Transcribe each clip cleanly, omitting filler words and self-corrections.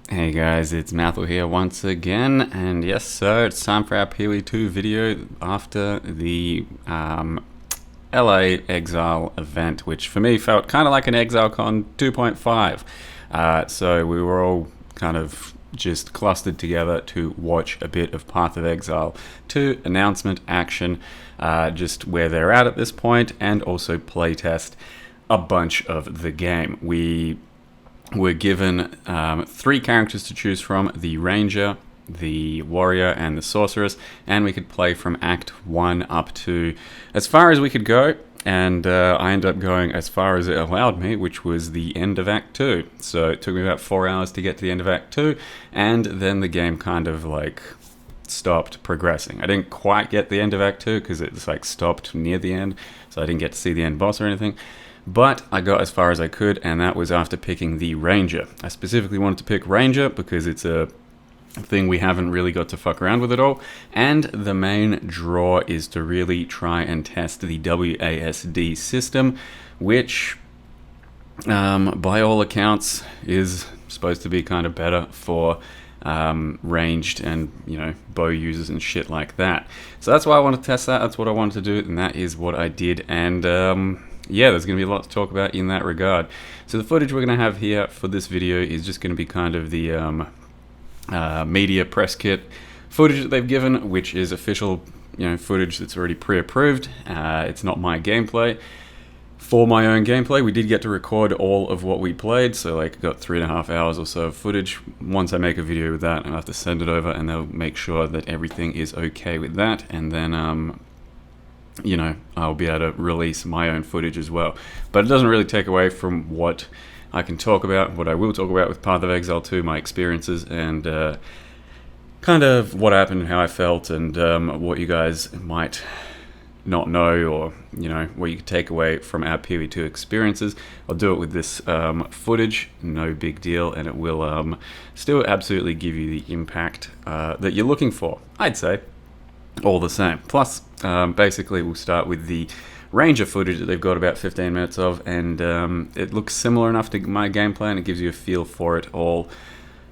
Hey guys, it's Mathel here once again, and yes sir, it's time for our PoE 2 video after the LA Exile event, which for me felt kind of like an Exilecon 2.5. So we were all kind of just clustered together to watch a bit of Path of Exile 2 announcement action, just where they're at this point, and also playtest a bunch of the game. We were given 3 characters to choose from: the Ranger, the Warrior, and the Sorceress, and we could play from Act 1 up to as far as we could go, and I ended up going as far as it allowed me, which was the end of Act 2. So it took me about 4 hours to get to the end of Act 2, and then the game kind of like stopped progressing. I didn't quite get the end of Act 2 because it's like stopped near the end, so I didn't get to see the end boss or anything. But I got as far as I could, and that was after picking the Ranger. I specifically wanted to pick Ranger because it's a thing we haven't really got to fuck around with at all, and the main draw is to really try and test the WASD system, which by all accounts is supposed to be kind of better for ranged and bow users and shit like that. So that's why I wanted to test that. That's what I wanted to do, and that is what I did. And yeah, there's going to be a lot to talk about in that regard. So the footage we're going to have here for this video is just going to be kind of the media press kit footage that they've given, which is official footage that's already pre-approved. It's not my gameplay. For my own gameplay, we did get to record all of what we played, so like got 3.5 hours or so of footage. Once I make a video with that, I'll have to send it over and they'll make sure that everything is okay with that, and then I'll be able to release my own footage as well. But it doesn't really take away from what I can talk about, what I will talk about with Path of Exile 2, my experiences, and kind of what happened, how I felt, and what you guys might not know, or what you could take away from our PoE 2 experiences. I'll do it with this footage, no big deal, and it will still absolutely give you the impact that you're looking for, I'd say. All the same. Plus, basically, we'll start with the Ranger footage that they've got about 15 minutes of, and it looks similar enough to my gameplay, and it gives you a feel for it all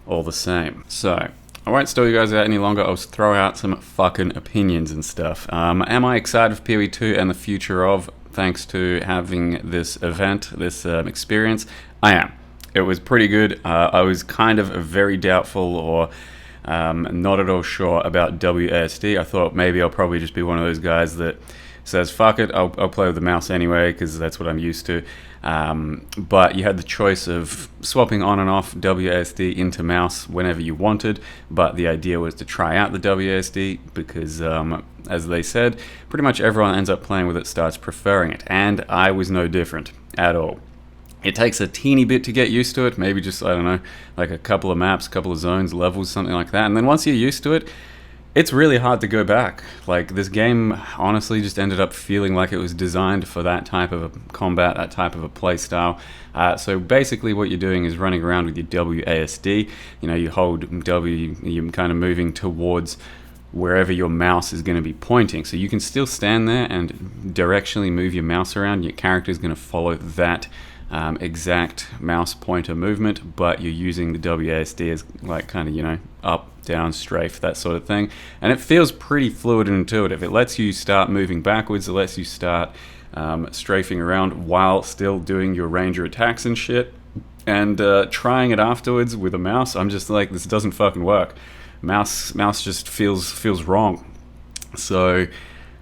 the same. So, I won't stall you guys out any longer. I'll throw out some fucking opinions and stuff. Am I excited for PoE 2 and the future of, thanks to having this event, this experience? I am. It was pretty good. I was kind of very doubtful, or not at all sure about WASD. I thought maybe I'll probably just be one of those guys that says, fuck it, I'll play with the mouse anyway, because that's what I'm used to. But you had the choice of swapping on and off WASD into mouse whenever you wanted, but the idea was to try out the WASD because, as they said, pretty much everyone ends up playing with it, starts preferring it, and I was no different at all. It takes a teeny bit to get used to it, maybe just, I don't know, like a couple of maps, couple of zones, levels, something like that. And then once you're used to it, it's really hard to go back. Like, this game honestly just ended up feeling like it was designed for that type of a combat, that type of a play style. So basically what you're doing is running around with your WASD. You hold W, you're kind of moving towards wherever your mouse is going to be pointing. So you can still stand there and directionally move your mouse around. Your character is going to follow that exact mouse pointer movement, but you're using the WASD as like kind of up, down, strafe, that sort of thing, and it feels pretty fluid and intuitive. It lets you start moving backwards, it lets you start strafing around while still doing your ranger attacks and shit, and trying it afterwards with a mouse, I'm just like, this doesn't fucking work. Mouse just feels wrong. So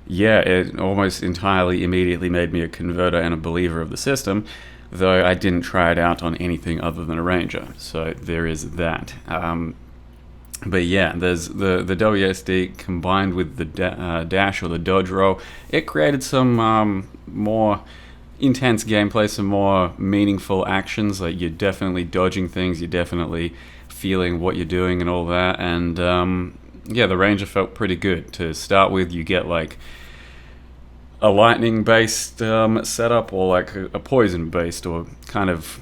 yeah, it almost entirely immediately made me a converter and a believer of the system, though I didn't try it out on anything other than a ranger. So there is that. But yeah, there's the WSD combined with the dash or the dodge roll. It created some more intense gameplay, some more meaningful actions. Like, you're definitely dodging things, you're definitely feeling what you're doing and all that. And yeah, the ranger felt pretty good. To start with, you get like a lightning based setup, or like a poison based, or kind of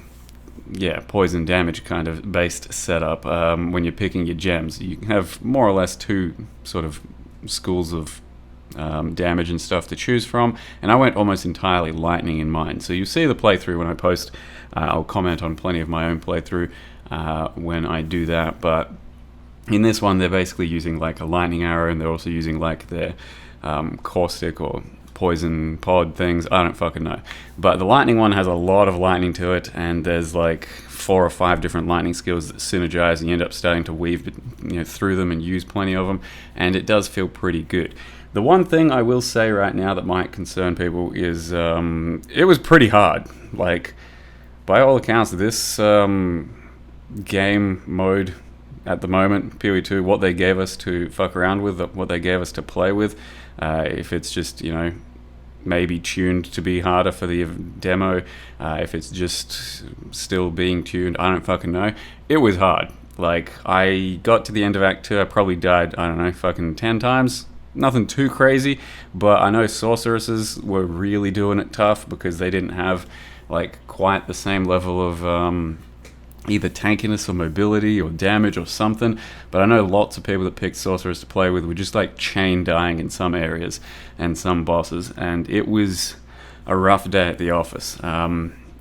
poison damage kind of based setup. When you're picking your gems, you have more or less 2 sort of schools of damage and stuff to choose from, and I went almost entirely lightning in mine. So you see the playthrough when I post. I'll comment on plenty of my own playthrough when I do that. But in this one, they're basically using like a lightning arrow, and they're also using like their caustic or poison pod things. I don't fucking know. But the lightning one has a lot of lightning to it, and there's like 4 or 5 different lightning skills that synergize, and you end up starting to weave through them and use plenty of them, and it does feel pretty good. The one thing I will say right now that might concern people is it was pretty hard. Like, by all accounts, this game mode at the moment, PoE 2, what they gave us to fuck around with, what they gave us to play with, if it's just, maybe tuned to be harder for the demo, if it's just still being tuned, I don't fucking know. It was hard. Like, I got to the end of Act 2, I probably died, I don't know, fucking 10 times. Nothing too crazy, but I know sorceresses were really doing it tough because they didn't have like quite the same level of either tankiness or mobility or damage or something. But I know lots of people that picked sorcerers to play with were just like chain dying in some areas and some bosses, and it was a rough day at the office.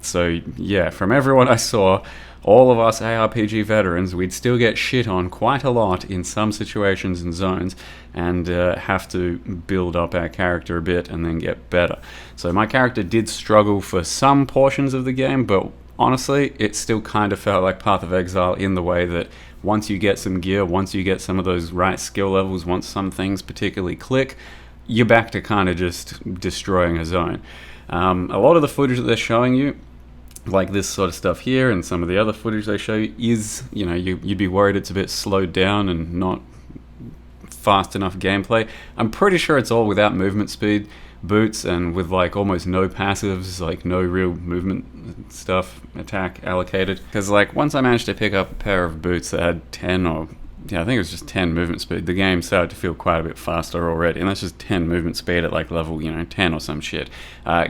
So yeah, from everyone I saw, all of us ARPG veterans, we'd still get shit on quite a lot in some situations and zones, and have to build up our character a bit and then get better. So my character did struggle for some portions of the game, but honestly, it still kind of felt like Path of Exile in the way that once you get some gear, once you get some of those right skill levels, once some things particularly click, you're back to kind of just destroying a zone. A lot of the footage that they're showing you, like this sort of stuff here and some of the other footage they show you, is, you'd be worried it's a bit slowed down and not fast enough gameplay. I'm pretty sure it's all without movement speed boots and with like almost no passives, like no real movement stuff, attack allocated. Because like once I managed to pick up a pair of boots that had 10 or I think it was just 10 movement speed, the game started to feel quite a bit faster already, and that's just 10 movement speed at like level 10 or some shit.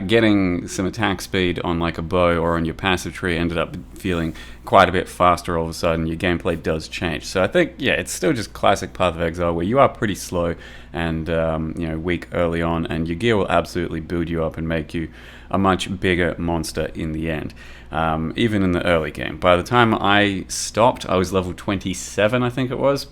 Getting some attack speed on like a bow or on your passive tree ended up feeling quite a bit faster all of a sudden. Your gameplay does change. So I think, yeah, it's still just classic Path of Exile where you are pretty slow and weak early on, and your gear will absolutely build you up and make you a much bigger monster in the end. Even in the early game. By the time I stopped, I was level 27, I think it was.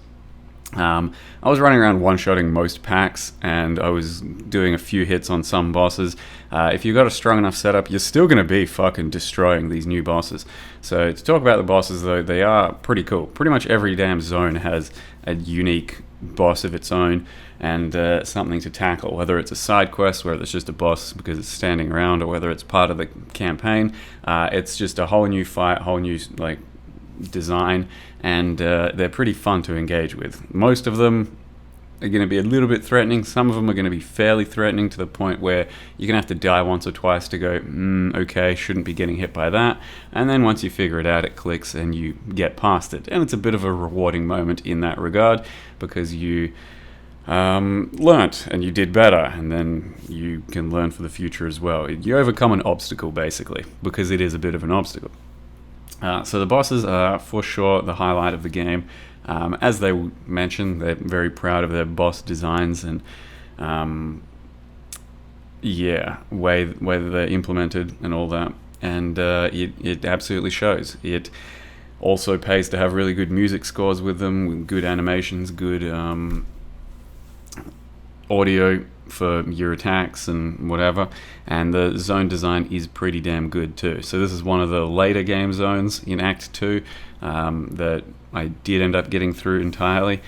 I was running around one-shotting most packs, and I was doing a few hits on some bosses. If you've got a strong enough setup, you're still going to be fucking destroying these new bosses. So to talk about the bosses, though, they are pretty cool. Pretty much every damn zone has a unique boss of its own and something to tackle, whether it's a side quest, whether it's just a boss because it's standing around, or whether it's part of the campaign. It's just a whole new fight, whole new like design, and they're pretty fun to engage with. Most of them are going to be a little bit threatening. Some of them are going to be fairly threatening to the point where you're going to have to die once or twice to go, okay, shouldn't be getting hit by that. And then once you figure it out, it clicks and you get past it. And it's a bit of a rewarding moment in that regard because you learnt and you did better, and then you can learn for the future as well. You overcome an obstacle, basically, because it is a bit of an obstacle. So the bosses are for sure the highlight of the game. As they mentioned, they're very proud of their boss designs and way that they're implemented and all that. And it absolutely shows. It also pays to have really good music scores with them, with good animations, good audio for your attacks and whatever, and the zone design is pretty damn good too. So this is one of the later game zones in Act 2 that I did end up getting through entirely.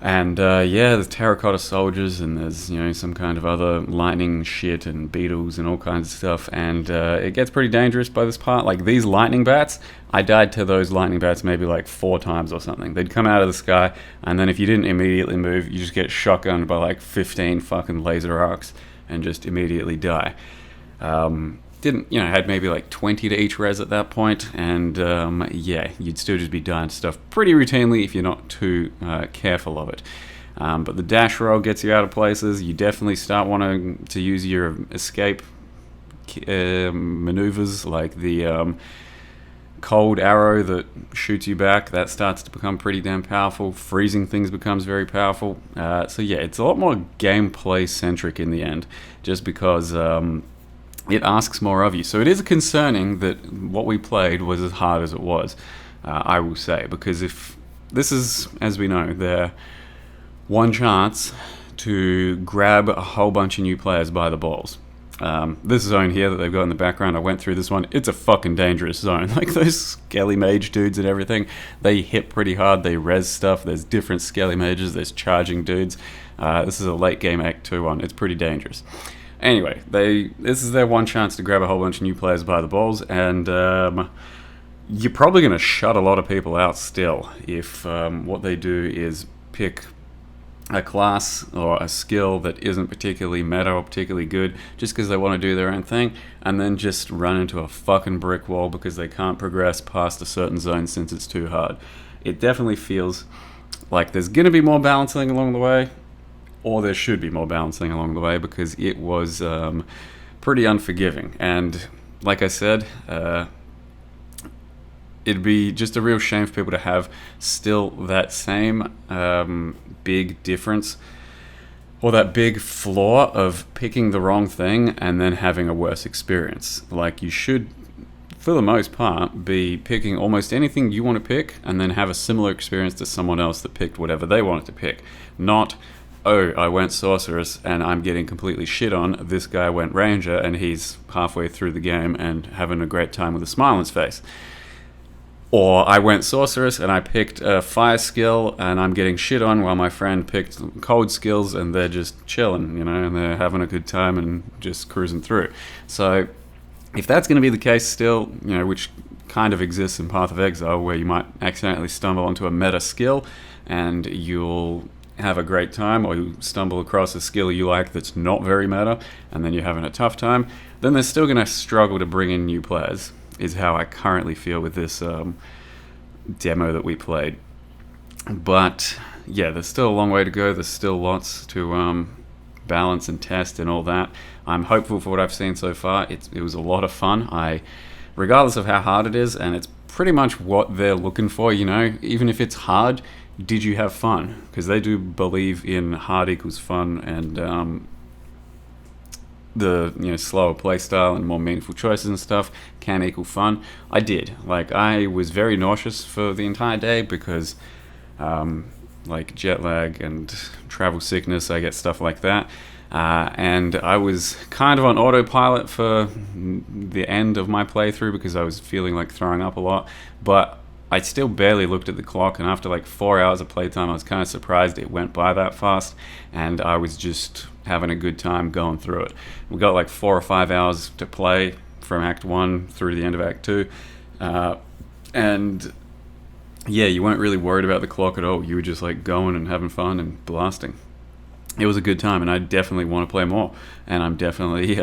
And there's terracotta soldiers, and there's some kind of other lightning shit and beetles and all kinds of stuff, and it gets pretty dangerous by this part. Like these lightning bats, I died to those lightning bats maybe like 4 times or something. They'd come out of the sky, and then if you didn't immediately move, you just get shotgunned by like 15 fucking laser arcs and just immediately die. Had maybe like 20 to each res at that point, and you'd still just be dying to stuff pretty routinely if you're not too careful of it. But the dash roll gets you out of places. You definitely start wanting to use your escape maneuvers, like the cold arrow that shoots you back. That starts to become pretty damn powerful. Freezing things becomes very powerful. It's a lot more gameplay centric in the end, just because it asks more of you. So it is concerning that what we played was as hard as it was. I will say, because if this is, as we know, their one chance to grab a whole bunch of new players by the balls. This zone here that they've got in the background, I went through this one. It's a fucking dangerous zone. Like those Skelly Mage dudes and everything, they hit pretty hard. They res stuff. There's different Skelly Mages. There's charging dudes. This is a late game Act 2 one. It's pretty dangerous. Anyway, this is their one chance to grab a whole bunch of new players by the balls, and you're probably going to shut a lot of people out still if what they do is pick a class or a skill that isn't particularly meta or particularly good just because they want to do their own thing, and then just run into a fucking brick wall because they can't progress past a certain zone since it's too hard. It definitely feels like there's going to be more balancing along the way, or there should be more balancing along the way, because it was pretty unforgiving. And like I said, it'd be just a real shame for people to have still that same big difference or that big flaw of picking the wrong thing and then having a worse experience. Like, you should, for the most part, be picking almost anything you want to pick and then have a similar experience to someone else that picked whatever they wanted to pick. Not, oh, I went Sorceress and I'm getting completely shit on. This guy went Ranger and he's halfway through the game and having a great time with a smile on his face. Or I went Sorceress and I picked a fire skill and I'm getting shit on while my friend picked cold skills and they're just chilling, and they're having a good time and just cruising through. So if that's going to be the case still, which kind of exists in Path of Exile, where you might accidentally stumble onto a meta skill and you'll have a great time, or you stumble across a skill you like that's not very meta and then you're having a tough time, then they're still going to struggle to bring in new players, is how I currently feel with this demo that we played. But yeah, there's still a long way to go. There's still lots to balance and test and all that. I'm hopeful for what I've seen so far. It was a lot of fun. Regardless of how hard it is, and it's pretty much what they're looking for, even if it's hard, did you have fun? Because they do believe in hard equals fun, and the slower play style and more meaningful choices and stuff can equal fun. I did. I was very nauseous for the entire day because jet lag and travel sickness, I get stuff like that. And I was kind of on autopilot for the end of my playthrough because I was feeling like throwing up a lot. But I still barely looked at the clock, and after 4 hours of playtime, I was kind of surprised it went by that fast, and I was just having a good time going through it. We got 4 or 5 hours to play from Act 1 through to the end of Act 2, and yeah, you weren't really worried about the clock at all. You were just going and having fun and blasting. It was a good time, and I definitely want to play more, and I'm definitely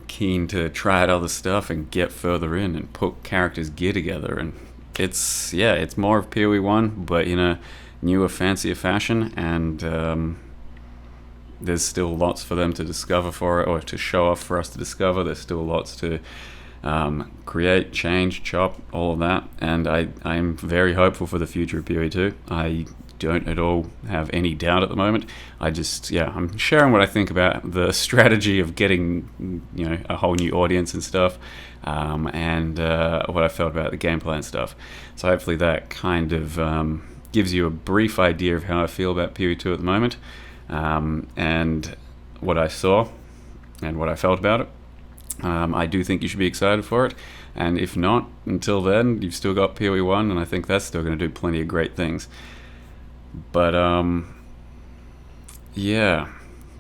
keen to try out other stuff and get further in and put characters' gear together. And it's more of PoE 1, but in a newer, fancier fashion, and there's still lots for them to discover for it, or to show off for us to discover. There's still lots to create, change, chop, all of that, and I'm very hopeful for the future of PoE 2. I don't at all have any doubt at the moment. I'm sharing what I think about the strategy of getting a whole new audience and stuff, and what I felt about the gameplay and stuff. So hopefully that kind of gives you a brief idea of how I feel about PoE 2 at the moment, and what I saw and what I felt about it. I do think you should be excited for it, and if not, until then, you've still got PoE 1, and I think that's still going to do plenty of great things. But I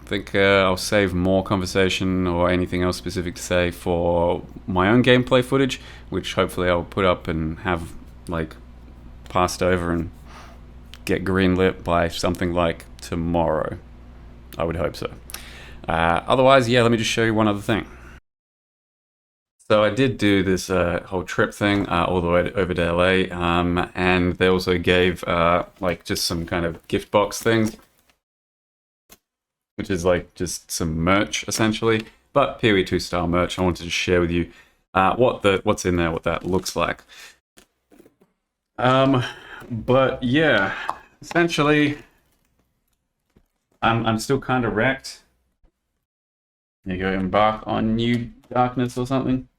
think I'll save more conversation or anything else specific to say for my own gameplay footage, which hopefully I'll put up and have passed over and get greenlit by something like tomorrow. I would hope so. Otherwise, let me just show you one other thing. So I did do this whole trip thing all the way over to LA, and they also gave just some kind of gift box things, which is just some merch essentially, but PoE 2 style merch. I wanted to share with you what's in there, what that looks like. But yeah, essentially, I'm still kind of wrecked. There you go, embark on new darkness or something.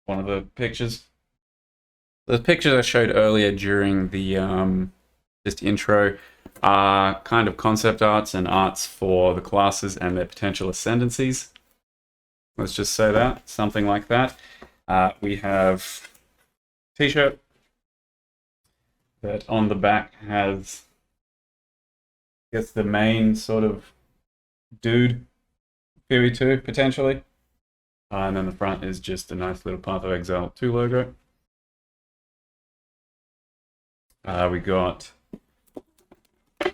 One of the pictures. The pictures I showed earlier during the just intro are kind of concept arts and arts for the classes and their potential ascendancies. Let's just say that, something like that. We have t-shirt that on the back has, I guess, the main sort of dude, PoE 2 potentially. And then the front is just a nice little Path of Exile 2 logo. We got a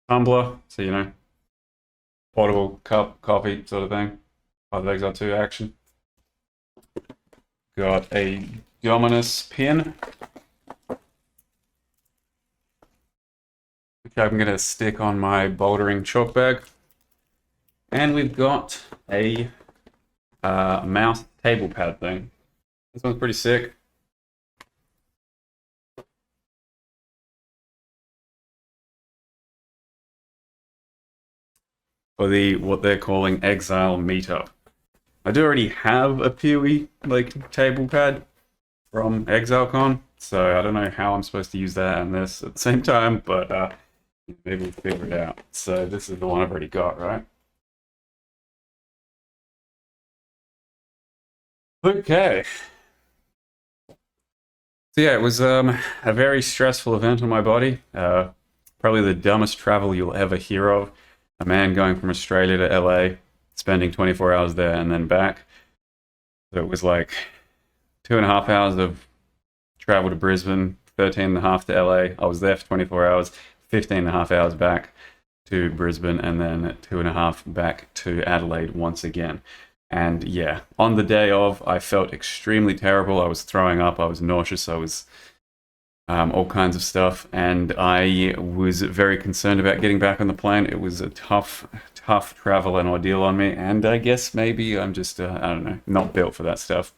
tumbler, so you know, portable cup, coffee sort of thing. Path of Exile 2 action. Got a Dominus pin. Okay, I'm going to stick on my bouldering chalk bag. And we've got a mouse table pad thing. This one's pretty sick. For the what they're calling Exile meetup. I do already have a PoE like table pad from Exilecon, so I don't know how I'm supposed to use that and this at the same time, but maybe we'll figure it out. So this is the one I've already got, right? Okay. So yeah, it was a very stressful event on my body. Probably the dumbest travel you'll ever hear of. A man going from Australia to LA, spending 24 hours there and then back. So it was like 2.5 hours of travel to Brisbane, 13.5 to LA. I was there for 24 hours, 15.5 hours back to Brisbane, and then 2.5 back to Adelaide once again. And yeah, on the day of, I felt extremely terrible. I was throwing up, I was nauseous, I was all kinds of stuff, and I was very concerned about getting back on the plane. It was a tough travel and ordeal on me, and I guess maybe I'm just, I don't know, not built for that stuff.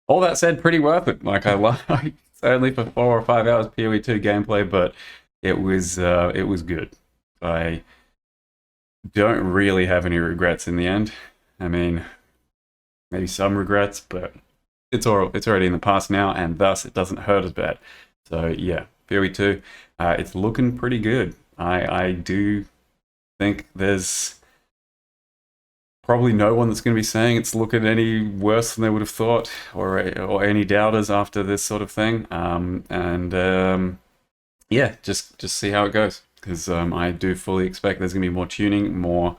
All that said, pretty worth it. Like, it's only for 4 or 5 hours PoE 2 gameplay, but it was good. I don't really have any regrets in the end. I mean, maybe some regrets, but it's already in the past now, and thus it doesn't hurt as bad. So yeah, PoE 2, it's looking pretty good. I do think there's probably no one that's going to be saying it's looking any worse than they would have thought, or any doubters after this sort of thing. Yeah, just see how it goes, because I do fully expect there's going to be more tuning, more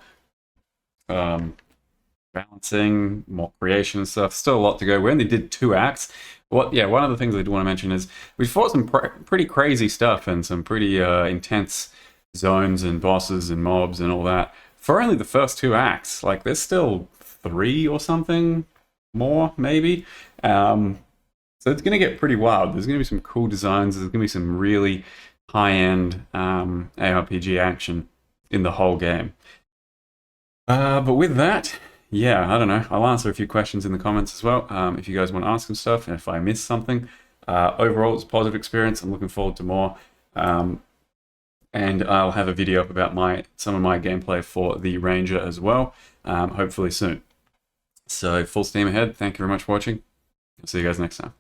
balancing, more creation and stuff. Still a lot to go. We only did 2 acts. One of the things I do want to mention is we fought some pretty crazy stuff and some pretty intense zones and bosses and mobs and all that for only the first 2 acts. Like, there's still 3 or something more, maybe. So it's going to get pretty wild. There's going to be some cool designs. There's going to be some really high-end ARPG action in the whole game. But with that, yeah, I don't know. I'll answer a few questions in the comments as well, if you guys want to ask some stuff, and if I miss something. Overall, it's a positive experience. I'm looking forward to more. And I'll have a video up about some of my gameplay for the Ranger as well, hopefully soon. So full steam ahead. Thank you very much for watching. I'll see you guys next time.